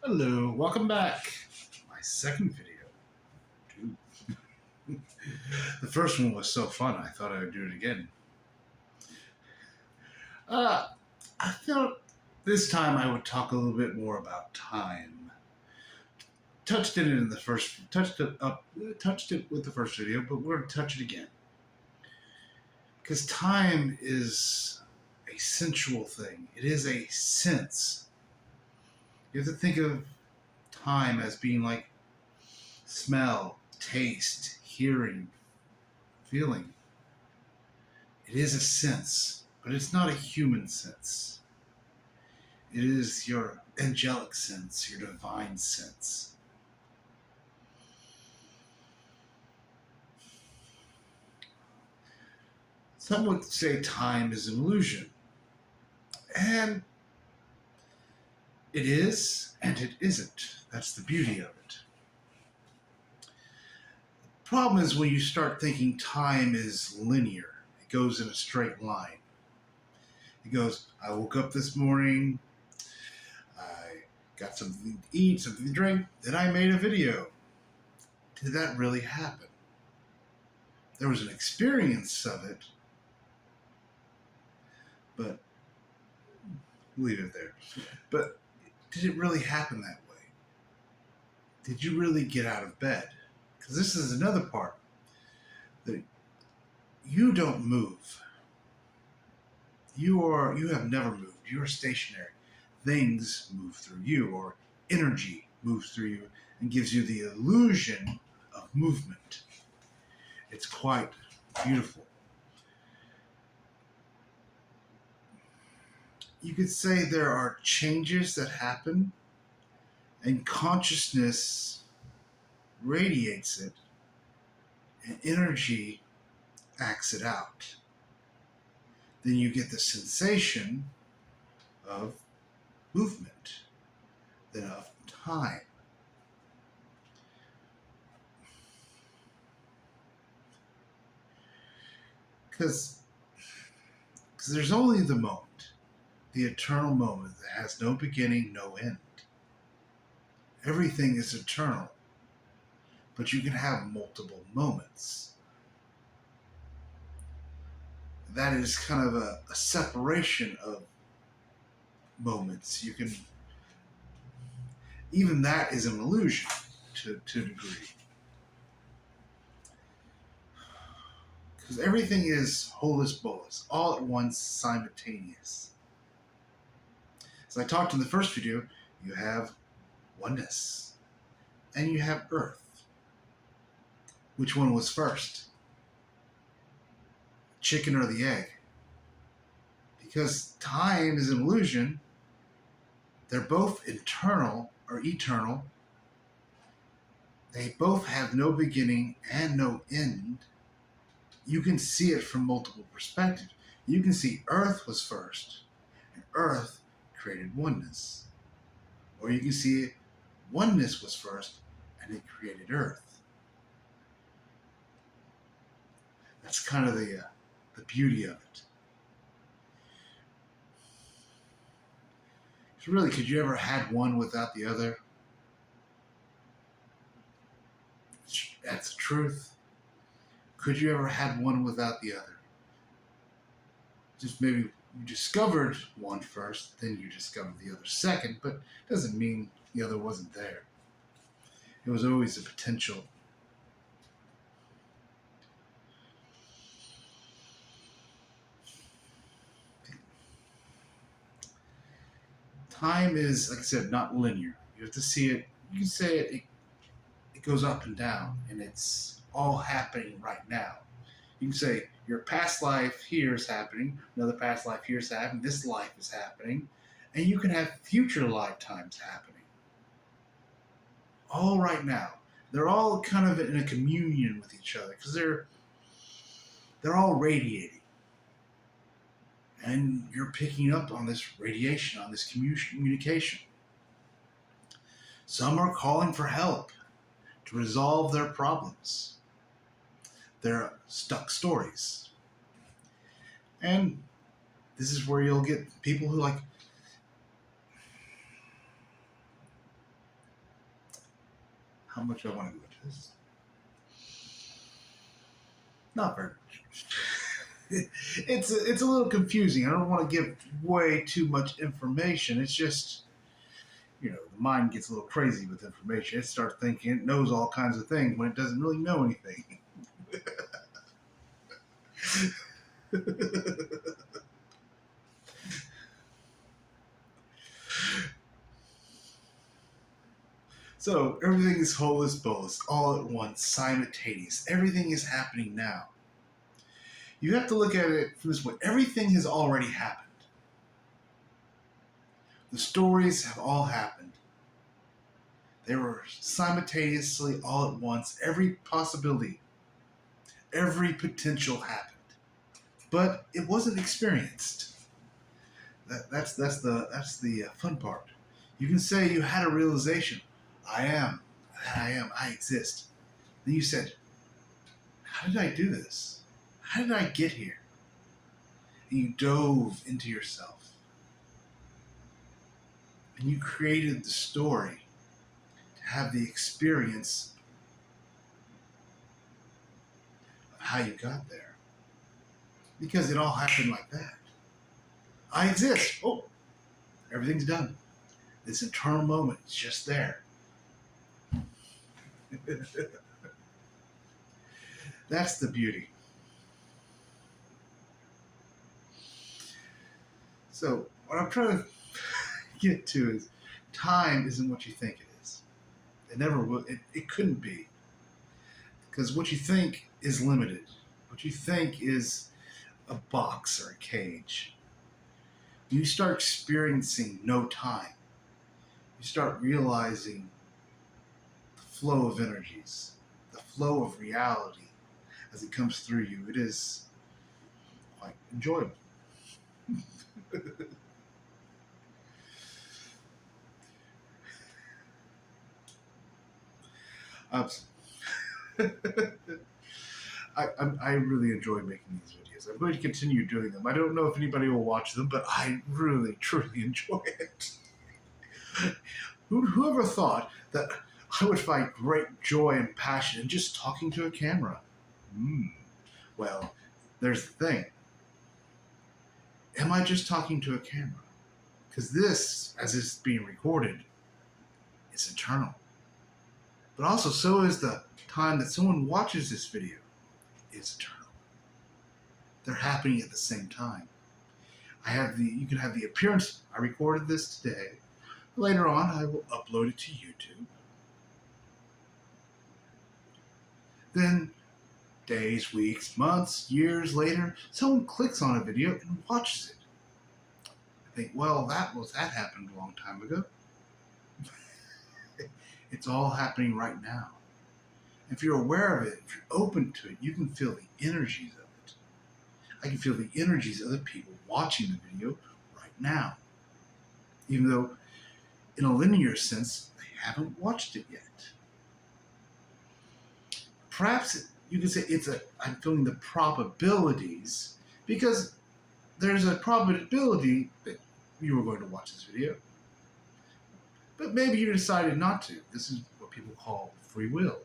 Hello, welcome back. My second video. Dude. The first one was so fun, I thought I would do it again. Uh, I thought this time I would talk a little bit more about time. Touched it with the first video, but we're going to touch it again. Because time is a sensual thing. It is a sense. You have to think of time as being like smell, taste, hearing, feeling. It is a sense, but it's not a human sense. It is your angelic sense, your divine sense. Some would say time is an illusion. And it is, and it isn't. That's the beauty of it. The problem is when you start thinking time is linear. It goes in a straight line. It goes, I woke up this morning, I got something to eat, something to drink, then I made a video. Did that really happen? There was an experience of it, but leave it there. But did it really happen that way? Did you really get out of bed? Because this is another part that you don't move. You have never moved. You are stationary. Things move through you, or energy moves through you and gives you the illusion of movement. It's quite beautiful. You could say there are changes that happen, and consciousness radiates it, and energy acts it out. Then you get the sensation of movement, then of time. Because there's only the moment, the eternal moment that has no beginning, no end. Everything is eternal, but you can have multiple moments. That is kind of a separation of moments. You can, even that is an illusion to a degree. Because everything is holus bolus, all at once, simultaneous. As I talked in the first video, you have oneness, and you have earth. Which one was first? Chicken or the egg? Because time is an illusion. They're both internal or eternal. They both have no beginning and no end. You can see it from multiple perspectives. You can see earth was first, and earth created oneness. Or you can see oneness was first, and it created earth. That's kind of the beauty of it. So really, could you ever had one without the other? That's the truth. Could you ever had one without the other? Just maybe you discovered one first, then you discovered the other second, but it doesn't mean the other wasn't there. It was always a potential. Time is, like I said, not linear. You have to see it. You can say it goes up and down, and it's all happening right now. You can say your past life here is happening, another past life here is happening, this life is happening, and you can have future lifetimes happening. All right now. They're all kind of in a communion with each other because they're all radiating. And you're picking up on this radiation, on this communication. Some are calling for help to resolve their problems, their stuck stories. And this is where you'll get people who how much I want to go into this. Not very much. It's a little confusing. I don't want to give way too much information. It's just, the mind gets a little crazy with information. It starts thinking it knows all kinds of things when it doesn't really know anything. So everything is holus bolus, all at once, simultaneous. Everything is happening now. You have to look at it from this way. Everything has already happened. The stories have all happened. They were simultaneously all at once. Every possibility, every potential happened. But it wasn't experienced. That's the fun part. You can say you had a realization. I exist. Then you said, how did I do this? How did I get here? And you dove into yourself. And you created the story to have the experience of how you got there. Because it all happened like that. I exist. Oh, everything's done. This eternal moment is just there. That's the beauty. So what I'm trying to get to is time isn't what you think it is. It never will. It couldn't be. Because what you think is limited. What you think is a box or a cage. You start experiencing no time. You start realizing the flow of energies, the flow of reality as it comes through you. It is quite enjoyable. I really enjoy making these videos. I'm going to continue doing them. I don't know if anybody will watch them, but I really, truly enjoy it. Whoever thought that I would find great joy and passion in just talking to a camera? Well, there's the thing. Am I just talking to a camera? Because this, as it's being recorded, is eternal. But also, so is the time that someone watches this video. It's eternal. They're happening at the same time. You can have the appearance. I recorded this today. Later on, I will upload it to YouTube. Then, days, weeks, months, years later, someone clicks on a video and watches it. I think, well, that happened a long time ago. It's all happening right now. If you're aware of it, if you're open to it, you can feel the energies of it. I can feel the energies of the people watching the video right now. Even though, in a linear sense, they haven't watched it yet. Perhaps you could say I'm feeling the probabilities, because there's a probability that you were going to watch this video. But maybe you decided not to. This is what people call free will.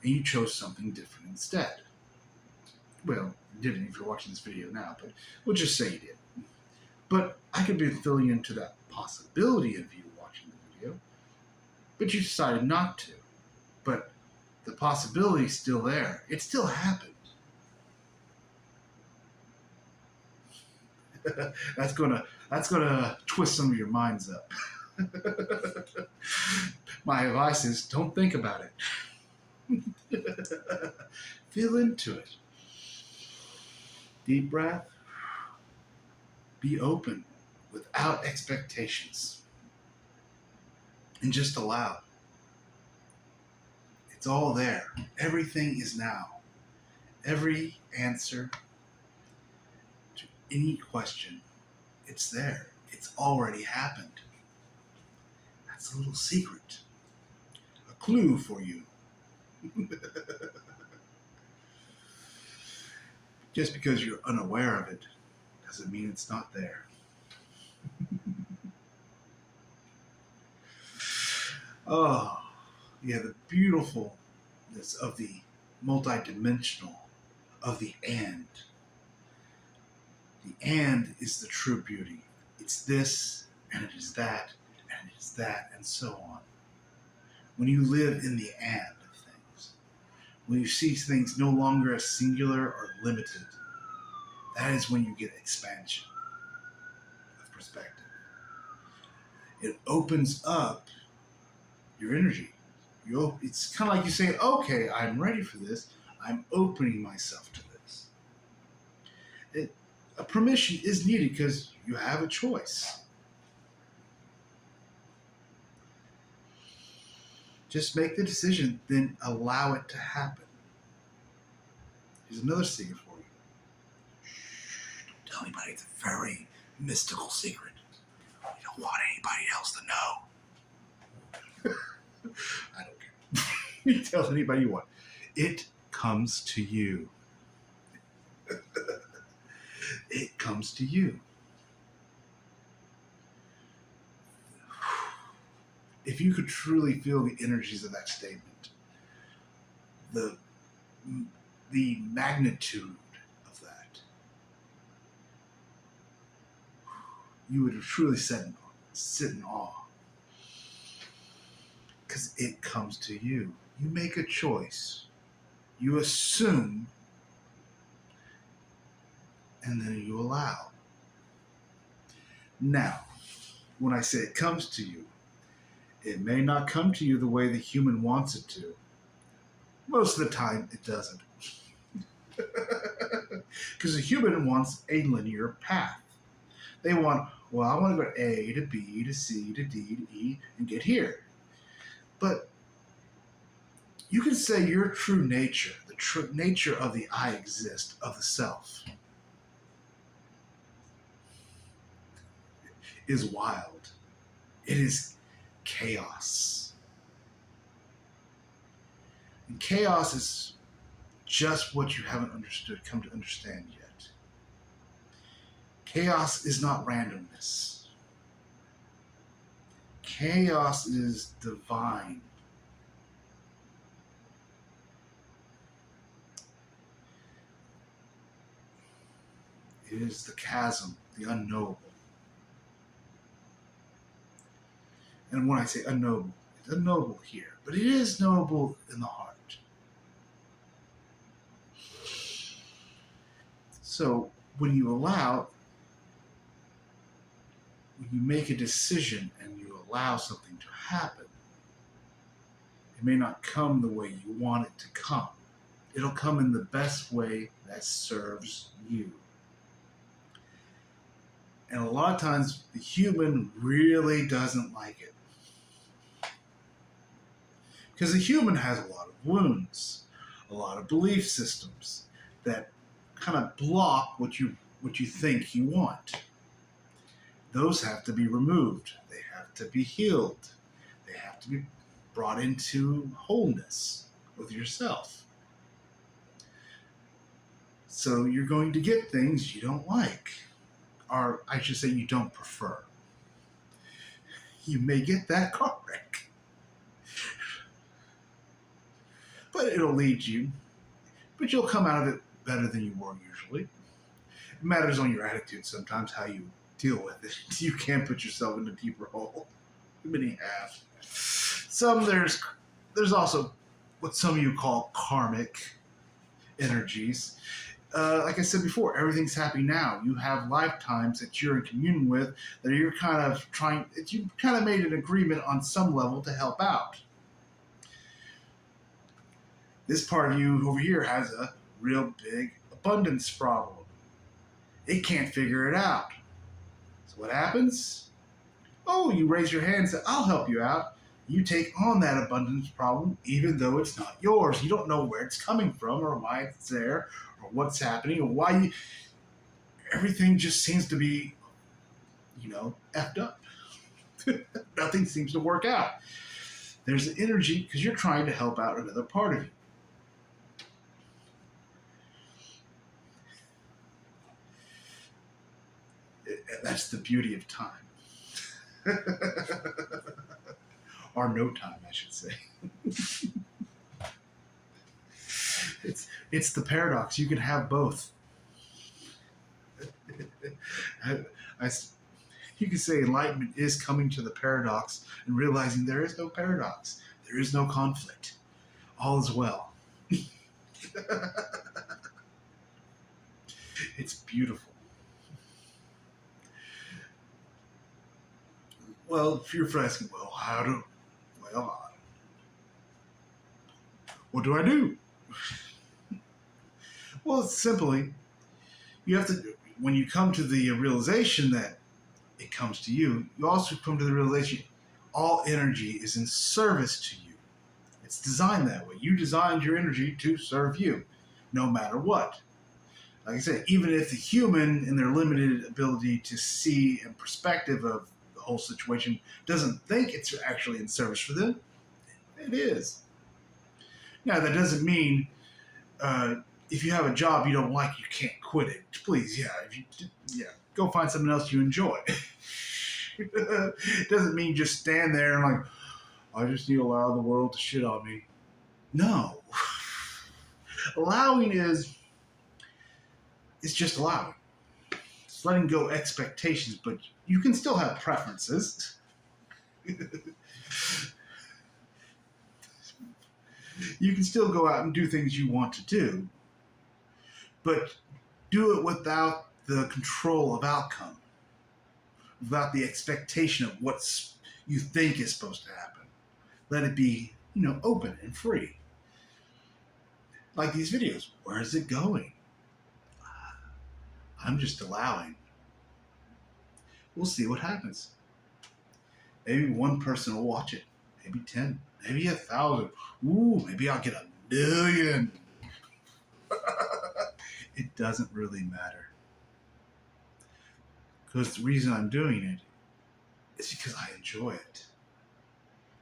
And you chose something different instead. Well, you didn't if you're watching this video now, but we'll just say you did. But I could be filling into that possibility of you watching the video, but you decided not to. But the possibility is still there. It still happened. That's gonna twist some of your minds up. My advice is don't think about it. Feel into it. Deep breath. Be open without expectations. And just allow. It's all there. Everything is now. Every answer to any question, it's there. It's already happened. That's a little secret. A clue for you. Just because you're unaware of it doesn't mean it's not there. Oh, You have the beautifulness of the multidimensional, of the and. The and is the true beauty. It's this, and it is that, and it is that, and so on. When you live in the and of things, when you see things no longer as singular or limited, that is when you get expansion of perspective. It opens up your energy. It's kind of like you say, okay, I'm ready for this. I'm opening myself to this. A permission is needed because you have a choice. Just make the decision, then allow it to happen. Here's another secret for you. Shh, don't tell anybody. It's a very mystical secret. You don't want anybody else to know. I don't care. You tell anybody you want. It comes to you. It comes to you. If you could truly feel the energies of that statement, the magnitude of that, you would truly sit in awe. Because it comes to you. You make a choice. You assume, and then you allow. Now, when I say it comes to you, it may not come to you the way the human wants it to. Most of the time, it doesn't. Because the human wants a linear path. They want, well, I want to go A to B to C to D to E and get here. But you can say your true nature, the true nature of the I exist, of the self, is wild. It is chaos. And chaos is just what you haven't come to understand yet. Chaos is not randomness. Chaos is divine. It is the chasm, the unknowable. And when I say unknowable, it's unknowable here, but it is knowable in the heart. So when you make a decision and you allow something to happen, it may not come the way you want it to come. It'll come in the best way that serves you. And a lot of times, the human really doesn't like it. Because the human has a lot of wounds, a lot of belief systems that kind of block what you think you want. Those have to be removed. They have to be healed. They have to be brought into wholeness with yourself. So you're going to get things you don't like, or I should say you don't prefer. You may get that car wreck, but it'll lead you. But you'll come out of it better than you were usually. It matters on your attitude sometimes, how you deal with it. You can't put yourself in a deeper hole. Too many have. There's also what some of you call karmic energies. Like I said before, everything's happening now. You have lifetimes that you're in communion with that you're you kind of made an agreement on some level to help out. This part of you over here has a real big abundance problem. It can't figure it out. So what happens? Oh, you raise your hand and say, I'll help you out. You take on that abundance problem even though it's not yours. You don't know where it's coming from or why it's there or what's happening or everything just seems to be, effed up. Nothing seems to work out. There's an energy because you're trying to help out another part of you. That's the beauty of time. or no time, I should say. It's the paradox. You can have both. I, I, you could say enlightenment is coming to the paradox and realizing there is no paradox. There is no conflict. All is well. It's beautiful. Well, if you're asking, well, what do I do? Well, it's simply, you have to, when you come to the realization that it comes to you, you also come to the realization all energy is in service to you. It's designed that way. You designed your energy to serve you, no matter what. Like I said, even if the human, in their limited ability to see and perspective of the whole situation, doesn't think it's actually in service for them, it is. Now, that doesn't mean if you have a job you don't like, you can't quit it. Please, go find something else you enjoy. It doesn't mean just stand there and like, I just need to allow the world to shit on me. No. Allowing is just allowing. It's letting go expectations, but you can still have preferences. You can still go out and do things you want to do, but do it without the control of outcome, without the expectation of what you think is supposed to happen. Let it be, open and free. Like these videos, where is it going? I'm just allowing. We'll see what happens. Maybe one person will watch it. Maybe 10. Maybe 1,000. Ooh, maybe I'll get 1,000,000. It doesn't really matter. Because the reason I'm doing it is because I enjoy it.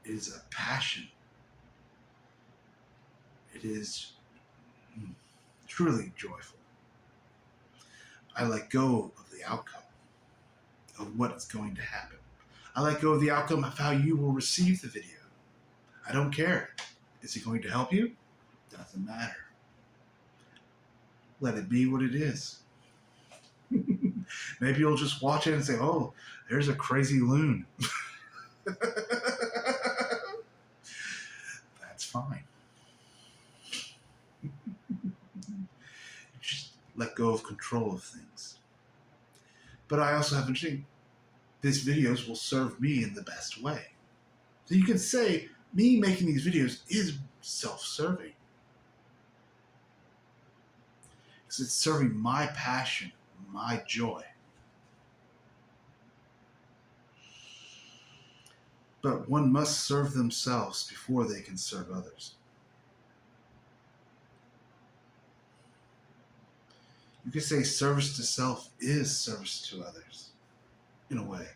It is a passion. It is truly joyful. I let go of the outcome of what is going to happen. I let go of the outcome of how you will receive the video. I don't care. Is it going to help you? Doesn't matter. Let it be what it is. Maybe you'll just watch it and say, oh, there's a crazy loon. That's fine. Just let go of control of things. But I also have a dream. These videos will serve me in the best way. So you can say, me making these videos is self-serving. Because it's serving my passion, my joy. But one must serve themselves before they can serve others. You could say service to self is service to others, in a way.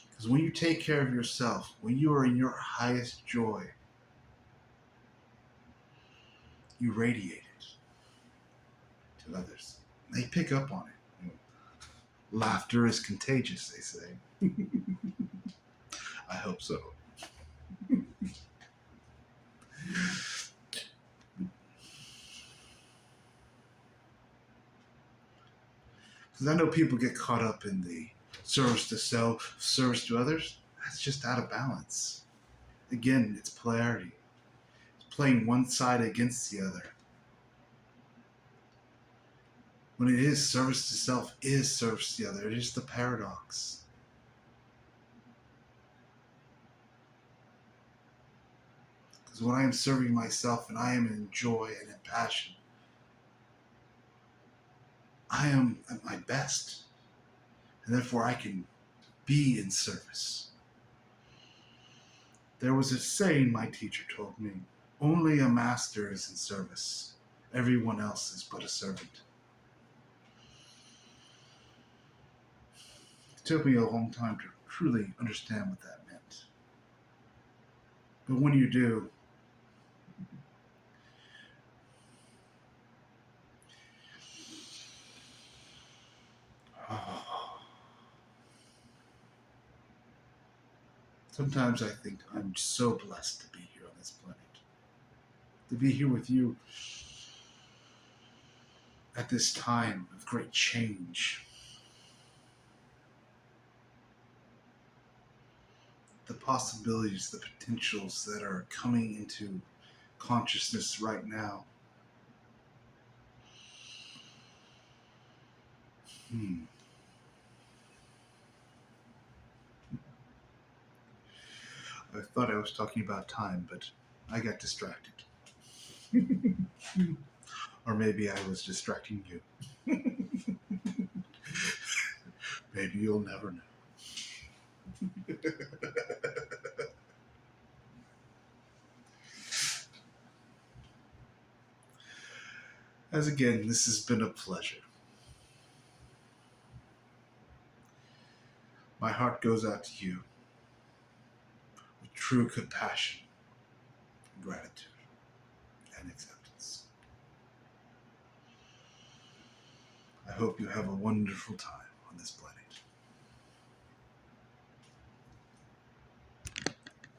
Because when you take care of yourself, when you are in your highest joy, you radiate it to others. They pick up on it. Laughter is contagious, they say. I hope so. Because I know people get caught up in the service to self, service to others. That's just out of balance. Again, it's polarity. It's playing one side against the other. When it is service to self is service to the other. It is the paradox. Because when I am serving myself and I am in joy and in passion, I am at my best. And therefore I can be in service. There was a saying my teacher told me, only a master is in service. Everyone else is but a servant. It took me a long time to truly understand what that meant. But when you do, Sometimes I think I'm so blessed to be here on this planet, to be here with you at this time of great change. The possibilities, the potentials that are coming into consciousness right now. I thought I was talking about time, but I got distracted. Or maybe I was distracting you. Maybe you'll never know. As again, this has been a pleasure. My heart goes out to you with true compassion, gratitude, and acceptance. I hope you have a wonderful time on this planet.